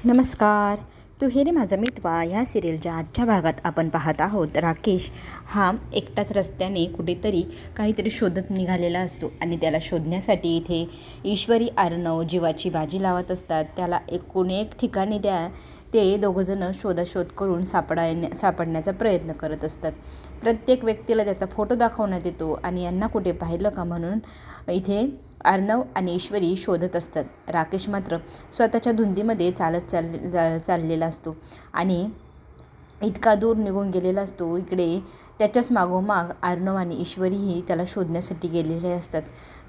नमस्कार. तू हे रे माझा मितवा ह्या सिरियलच्या आजच्या भागात आपण पाहत आहोत. राकेश हा एकटाच रस्त्याने कुठेतरी काहीतरी शोधत निघालेला असतो आणि त्याला शोधण्यासाठी इथे ईश्वरी अर्णव जीवाची बाजी लावत असतात. त्याला एकूण एक ठिकाणी ते दोघंजणं शोधाशोध करून सापडण्याचा प्रयत्न करत असतात. प्रत्येक व्यक्तीला त्याचा फोटो दाखवण्यात येतो आणि यांना कुठे पाहिलं का म्हणून इथे अर्णव आणि ईश्वरी शोधत असतात. राकेश मात्र स्वतःच्या धुंदीमध्ये चाललेला असतो आणि इतका दूर निघून गेलेला असतो. इकडे त्याच्याच मागोमाग अर्णव आणि ईश्वरीही त्याला शोधण्यासाठी गेलेले असतात.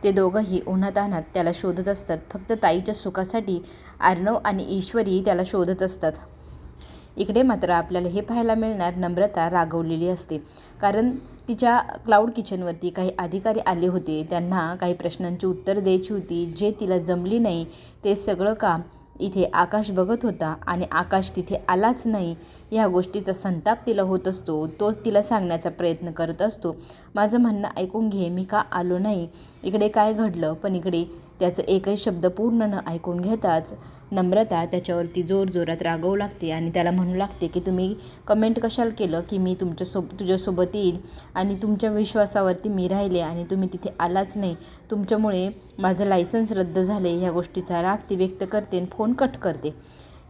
ते दोघंही उन्हातान्हात त्याला शोधत असतात. फक्त ताईच्या सुखासाठी अर्णव आणि ईश्वरी त्याला शोधत असतात. इकडे मात्र आपल्याला हे पाहायला मिळणार, नम्रता रागवलेली असते. कारण तिच्या क्लाउड किचनवरती काही अधिकारी आले होते. त्यांना काही प्रश्नांची उत्तर द्यायची होती. जे तिला जमली नाही ते सगळं काम इथे आकाश बघत होता आणि आकाश तिथे आलाच नाही. ह्या गोष्टीचा संताप तिला होत असतो. तोच तिला सांगण्याचा प्रयत्न करत असतो, माझं म्हणणं ऐकून घे, मी का आलो नाही, इकडे काय घडलं. पण इकडे त्याचं एकही शब्द पूर्ण न ऐकून घेताच नम्रता त्याच्यावरती जोरजोरात रागवू लागते आणि त्याला म्हणू लागते की तुम्ही कमेंट कशाला केलं की मी तुझ्यासोबत येईल आणि तुमच्या विश्वासावरती मी राहिले आणि तुम्ही तिथे आलाच नाही. तुमच्यामुळे माझं लायसन्स रद्द झाले. ह्या गोष्टीचा राग ती व्यक्त करते आणि फोन कट करते.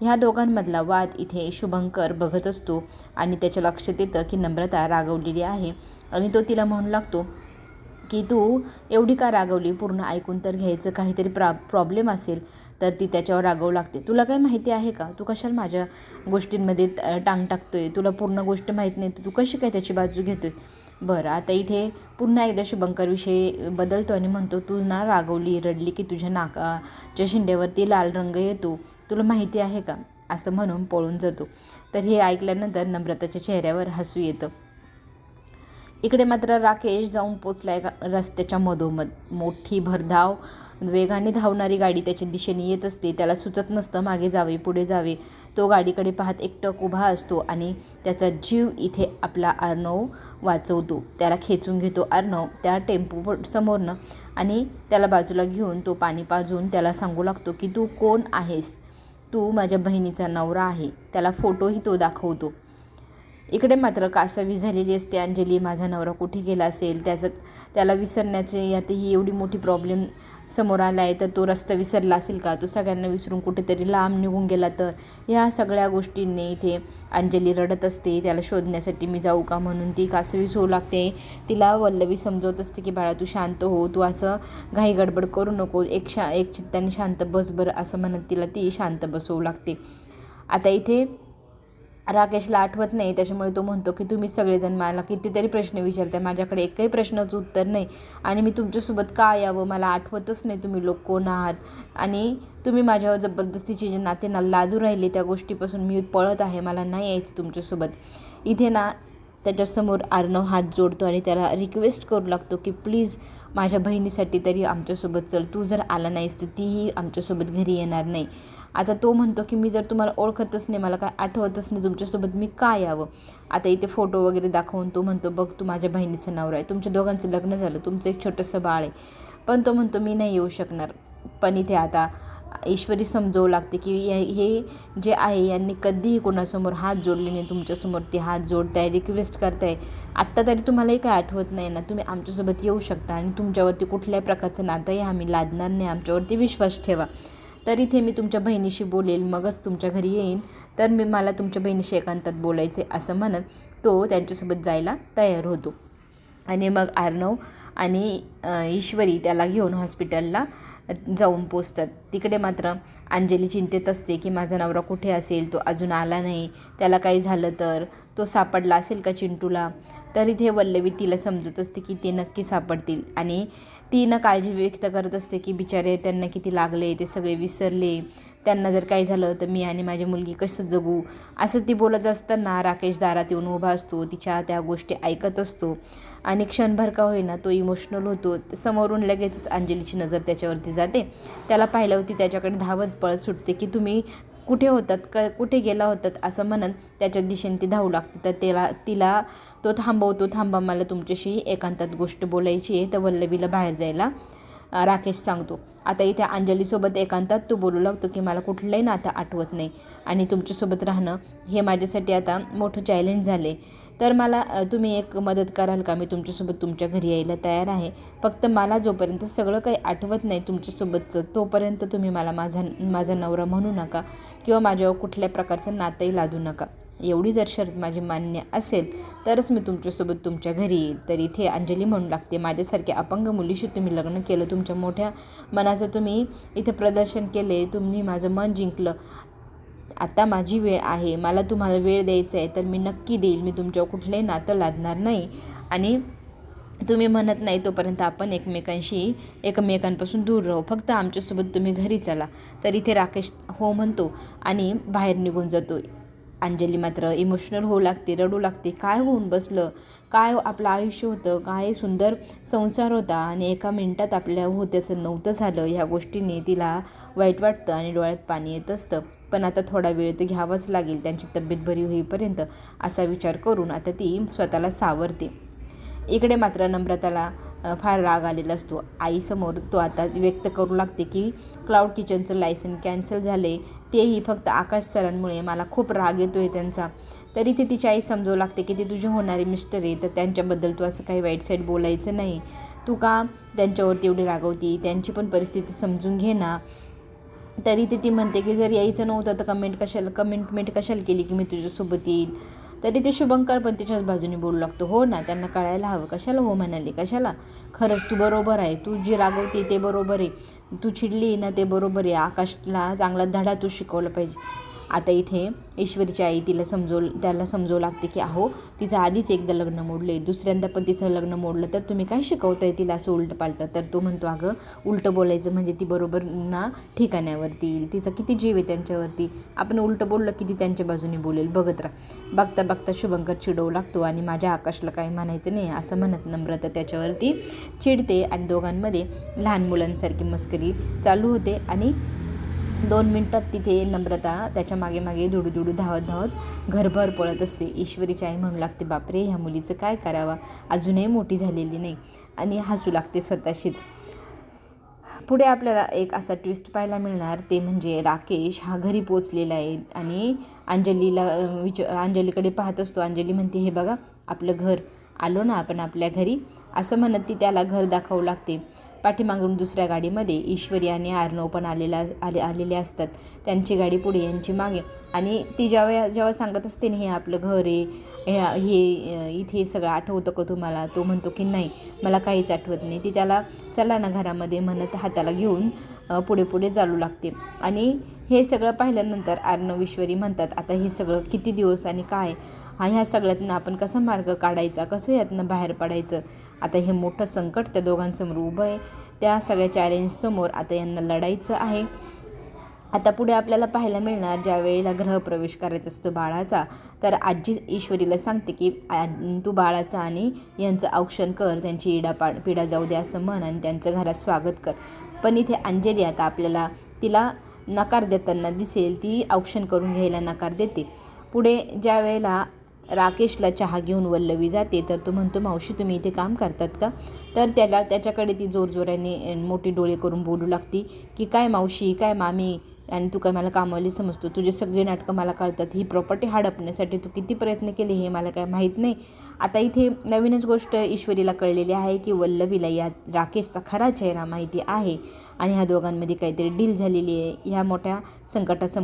ह्या दोघांमधला वाद इथे शुभंकर बघत असतो आणि त्याच्या लक्षात येतं की नम्रता रागवलेली आहे आणि तो तिला म्हणू लागतो की तू एवढी का रागवली, पूर्ण ऐकून तर घ्यायचं, काहीतरी प्रॉब्लेम असेल. तर ती त्याच्यावर रागवू लागते. तुला काय माहिती आहे का, तू कशाला माझ्या गोष्टींमध्ये टांग टाकतोय, तुला पूर्ण गोष्ट माहीत नाही, तू कशी काय त्याची बाजू घेतोय. बरं, आता इथे पुन्हा एकदा शुभंकर विषय बदलतो आणि म्हणतो, तू ना रागवली, रडली की तुझ्या नाकाच्या शिंड्यावरती लाल रंग येतो, तुला माहिती आहे का, असं म्हणून पळून जातो. तर हे ऐकल्यानंतर नम्रताच्या चेहऱ्यावर हसू येतं. इकडे मात्र राकेश जाऊन पोचलाय रस्त्याच्या मधोमध. मोठी भरधाव वेगाने धावणारी गाडी त्याच्या दिशेने येत असते. त्याला सुचत नसतं मागे जावे पुढे जावे. तो गाडीकडे पाहत एकटक उभा असतो आणि त्याचा जीव इथे आपला अर्णव वाचवतो. त्याला खेचून घेतो अर्णव त्या टेम्पो समोरनं आणि त्याला बाजूला घेऊन तो पाणी पाजून त्याला सांगू लागतो की तू कोण आहेस, तू माझ्या बहिणीचा नवरा आहे. त्याला फोटोही तो दाखवतो. इकडे मात्र कासावीस झालेली असते अंजली. माझा नवरा कुठे गेला असेल, त्याला विसरण्याची यातही एवढी मोठी प्रॉब्लेम समोर आला आहे, तर तो रस्ता विसरला असेल का, तो सगळ्यांना विसरून कुठेतरी लांब निघून गेला तर. ह्या सगळ्या गोष्टींनी इथे अंजली रडत असते. त्याला शोधण्यासाठी मी जाऊ का म्हणून ती कासावीस होऊ लागते. तिला वल्लवी समजवत असते की बाळा तू शांत हो, तू असं घाई गडबड करू नको, एक चित्ताने शांत बस बरं, असं म्हणत तिला ती शांत बसवू लागते. आता इथे राकेशला आठवत नाही, त्याच्यामुळे तो म्हणतो की तुम्ही सगळेजण मला कितीतरी प्रश्न विचारता, माझ्याकडे एकही प्रश्नाचं उत्तर नाही आणि मी तुमच्यासोबत का यावं, मला आठवतच नाही तुम्ही लोक कोण आहात आणि तुम्ही माझ्यावर जबरदस्तीचे जे नाते लादू राहिले त्या गोष्टीपासून मी पळत आहे, मला नाही यायचं तुमच्यासोबत. इथे ना त्याच्यासमोर अर्णव हात जोडतो आणि त्याला रिक्वेस्ट करू लागतो की प्लीज माझ्या बहिणीसाठी तरी आमच्यासोबत चल, तू जर आला नाहीस तर तीही आमच्यासोबत घरी येणार नाही. आता तो म्हणतो की मी जर तुम्हाला ओळखतच नाही, मला काय आठवतच नाही, तुमच्यासोबत मी का यावं. आता इथे फोटो वगैरे दाखवून तो म्हणतो बघ तू माझ्या बहिणीचं नवरा आहे, तुमच्या दोघांचं लग्न झालं, तुमचं एक छोटंसं बाळ आहे. पण तो म्हणतो मी नाही येऊ शकणार. पण इथे आता ईश्वरी समजवू लागते की हे जे आहे यांनी कधीही कोणासमोर हात जोडले नाही, तुमच्यासमोर ते हात जोडताय, रिक्वेस्ट करताय. आत्ता तरी तुम्हालाही काय आठवत नाही ना, तुम्ही आमच्यासोबत येऊ शकता आणि तुमच्यावरती कुठल्याही प्रकारचं नातंही आम्ही लादणार नाही, आमच्यावरती विश्वास ठेवा. तर इथे मी तुमच्या बहिणीशी बोलेल, मगच तुमच्या घरी येईन, तर मला तुमच्या बहिणीशी एकांतात बोलायचे, असं म्हणत तो त्यांच्यासोबत जायला तयार होतो. आणि मग अर्णव आणि ईश्वरी त्याला घेऊन हॉस्पिटलला जाऊन पोचतात. तिकडे मात्र अंजली चिंतेत असते की माझा नवरा कुठे असेल, तो अजून आला नाही, त्याला काही झालं तर, तो सापडला असेल का चिंटूला. तर इथे वल्लवी तिला समजत असते की ते नक्की सापडतील आणि ती न काळजी व्यक्त करत असते की बिचारे त्यांना किती लागले, ते सगळे विसरले, त्यांना जर काही झालं तर मी आणि माझी मुलगी कसं जगू. असं ती बोलत असताना राकेश दारात येऊन उभा असतो. तिच्या त्या गोष्टी ऐकत असतो आणि क्षणभर का होईना तो इमोशनल होतो. समोरून लगेचच अंजलीची नजर त्याच्यावरती जाते. त्याला पाहिल्यावरती त्याच्याकडे धावत पळत सुटते की तुम्ही कुठे होतात, कुठे गेला होतात, असं म्हणत त्याच्या दिशेने ती धावू लागते. तर तिला तो थांबवतो, थांबा मला तुमच्याशी एकांतात गोष्ट बोलायची आहे. तर वल्लवीला बाहेर जायला राकेश सांगतो. आता इथे अंजलीसोबत एकांतात तो बोलू लागतो की मला कुठलंही नातं आठवत नाही आणि तुमच्यासोबत राहणं हे माझ्यासाठी आता मोठं चॅलेंज झाले. तर मला तुम्ही एक मदत कराल का? मी तुमच्यासोबत तुमच्या घरी यायला तयार आहे. फक्त मला जोपर्यंत सगळं काही आठवत नाही तुमच्यासोबतचं तोपर्यंत तुम्ही मला माझा नवरा म्हणू नका किंवा माझ्यावर कुठल्या प्रकारचं नातंही लादू नका. एवढी जर शर्त माझी मान्य असेल तरच मी तुमच्यासोबत तुमच्या घरी येईल. तर इथे अंजली म्हणू लागते, माझ्यासारख्या अपंग मुलीशी तुम्ही लग्न केलं, तुमच्या मोठ्या मनाचं तुम्ही इथे प्रदर्शन केले, तुम्ही माझं मन जिंकलं. आता माझी वेळ आहे, मला तुम्हाला वेळ द्यायचा आहे तर मी नक्की देईल. मी तुमच्यावर कुठलंही नातं लादणार नाही आणि तुम्ही म्हणत नाही तोपर्यंत आपण एकमेकांपासून दूर राहू. फक्त आमच्यासोबत तुम्ही घरी चला. तर इथे राकेश हो म्हणतो आणि बाहेर निघून जातो. अंजली मात्र इमोशनल होऊ लागते, रडू लागते. काय होऊन बसलं, काय आपलं आयुष्य होतं, काय सुंदर संसार होता आणि एका मिनिटात आपल्या होत्याचं नव्हतं झालं. ह्या गोष्टीने तिला वाईट वाटतं आणि डोळ्यात पाणी येत असतं. पण आता थोडा वेळ तर घ्यावाच लागेल त्यांची तब्येत बरी होईपर्यंत, असा विचार करून आता ती स्वतःला सावरते. इकडे मात्र नम्रताला फार राग आलेला असतो. आईसमोर तो आता व्यक्त करू लागते की क्लाउड किचनचं लायसन कॅन्सल झाले, तेही फक्त आकाश सरांमुळे. मला खूप राग येतो आहे त्यांचा. तरी ते तिची आई समजवू लागते की ते तुझे होणारे मिस्टर आहे, तर त्यांच्याबद्दल तू असं काही वाईट साईड बोलायचं नाही. तू का त्यांच्यावरती एवढी रागवती, त्यांची पण परिस्थिती समजून घे ना. तरी ती म्हणते की जर यायचं नव्हतं तर कमेंटमेंट कशाला केली की मी तुझ्यासोबत येईल. तरी ते शुभंकर पण तिच्याच बाजूने बोलू लागतो. हो ना, त्यांना कळायला हवं, कशाला हो म्हणाली, कशाला. खरंच तू बरोबर आहे, तू जी रागवते ते बरोबर आहे, तू चिडली ना ते बरोबर आहे. आकाशला चांगला धडा तू शिकवला पाहिजे. आता इथे ईश्वरीची आई त्याला समजवू लागते की अहो तिचं आधीच एकदा लग्न मोडले, दुसऱ्यांदा पण तिचं लग्न मोडलं, तर तुम्ही काय शिकवताय तिला असं उलटं पालटं. तर तो म्हणतो अगं उलटं बोलायचं म्हणजे ती बरोबर ना ठिकाण्यावरती येईल, तिचा किती जीव आहे त्यांच्यावरती, आपण उलटं बोललं की ती त्यांच्या बाजूने बोलेल, बघत राहा. बघता बघता शुभंकर चिडवू लागतो आणि माझ्या आकाशला काही म्हणायचं नाही असं म्हणत नम्रता त्याच्यावरती चिडते आणि दोघांमध्ये लहान मुलांसारखी मस्करी चालू होते. आणि 2 मिनिटात तिथे नम्रता त्याच्या मागे दुडू धावत घरभर पळत असते. ईश्वरीची आई म्हणू लागते, बापरे ह्या मुलीचं काय करावं, अजूनही मोठी झालेली नाही, आणि हसू लागते स्वतःशीच. पुढे आपल्याला एक असा ट्विस्ट पाहायला मिळणार, ते म्हणजे राकेश हा घरी पोचलेला आहे आणि अंजलीकडे पाहत असतो. अंजली म्हणते, हे बघा आपलं घर, आलो ना आपण आपल्या घरी, असं म्हणत ती त्याला घर दाखवू लागते. पाठीमागून दुसऱ्या गाडीमध्ये ईश्वरी आणि अर्णव पण आलेले असतात. त्यांची गाडी पुढे, यांची मागे. आणि ती जेव्हा सांगत असते ना हे आपलं घर आहे, हे इथे सगळं आठवतं का तुम्हाला, तो म्हणतो की नाही मला काहीच आठवत नाही. ती त्याला चला ना घरामध्ये म्हणत हाताला घेऊन पुढे चालू लागते. आणि हे सगळं पाहिल्यानंतर अर्णव ईश्वरी म्हणतात, आता हे सगळं किती दिवस आणि काय, ह्या सगळ्यातनं आपण कसा मार्ग काढायचा, कसं यातनं बाहेर पडायचं. आता हे मोठं संकट त्या दोघांसमोर उभं आहे. त्या सगळ्या चॅलेंजसमोर आता यांना लढायचं आहे. आता पुढे आपल्याला पाहायला मिळणार, ज्या वेळेला गृहप्रवेश करायचा असतो बाळाचा, तर आजी ईश्वरीला सांगते की तू बाळाचं आणि यांचं औक्षण कर, त्यांची पिढा जाऊ दे असं म्हण आणि त्यांचं घरात स्वागत कर. पण इथे अंजली आता आपल्याला तिला नकार देताना दिसेल, ती औक्षण करून घ्यायला नकार देते. पुढे ज्या वेळेला राकेशला चहा घेऊन वल्लवी जाते, तर तो म्हणतो, मावशी तुम्ही इथे काम करतात का. तर त्याच्याकडे ती जोरजोराने मोठी डोळे करून बोलू लागती की काय मावशी, काय मामी, आणि तू काय मला कामवाली समजतो, तुझे सगळे नाटकं मला कळतात, ही प्रॉपर्टी हडपण्यासाठी तू किती प्रयत्न केले हे मला काय माहीत नाही. आता इथे नवीनच गोष्ट ईश्वरीला कळलेली आहे की वल्लवीला या राकेशचा खरा चेहरा माहिती आहे आणि ह्या दोघांमध्ये काहीतरी डील झालेली आहे. ह्या मोठ्या संकटासमोर